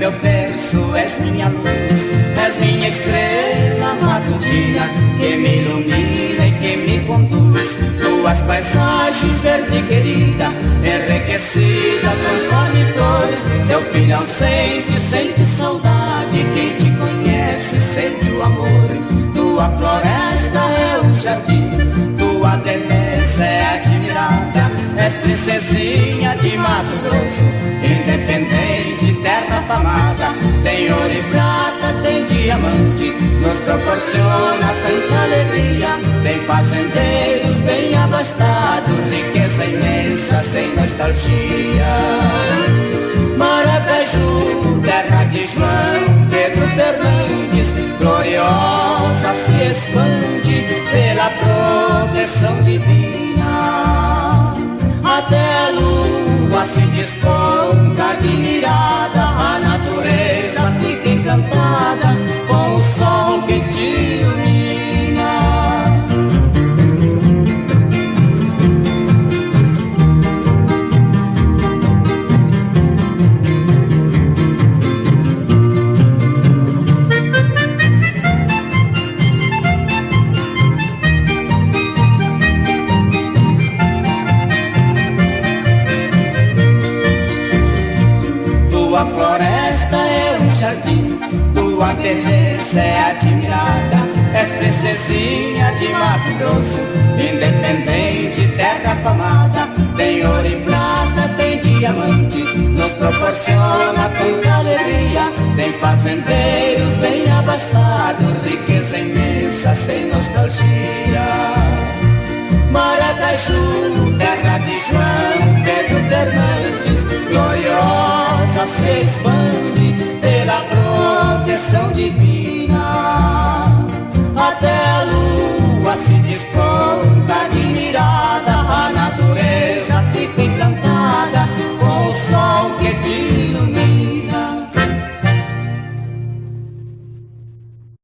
meu berço, és minha luz, és minha estrela matutina, que me ilumina e que me conduz. Tuas paisagens verde querida, enriquecida, transforma em flor. Teu filhão sente saudade, quem te conhece sente o amor. Tua floresta é um jardim, tua beleza é admirada. És princesinha de Mato Grosso, independente, terra afamada. Tem ouro e prata, tem diamante, nos proporciona tanta alegria. Tem fazendeiros bem abastados, riqueza imensa sem nostalgia. Maracaju, terra de João Pedro Fernandes, gloriosa se expande pela proteção divina. Até a lua se desponta admirada, a natureza fica encantada com o sol que te ilumina. Tua floresta é um jardim, tua beleza é admirada. És princesinha de Mato Grosso, independente, terra afamada. Tem ouro e prata, tem diamante, nos proporciona tanta alegria. Tem fazendeiros bem abastados, riqueza imensa sem nostalgia. Maracaju, terra de João Pedro Fernandes, gloriosa se expande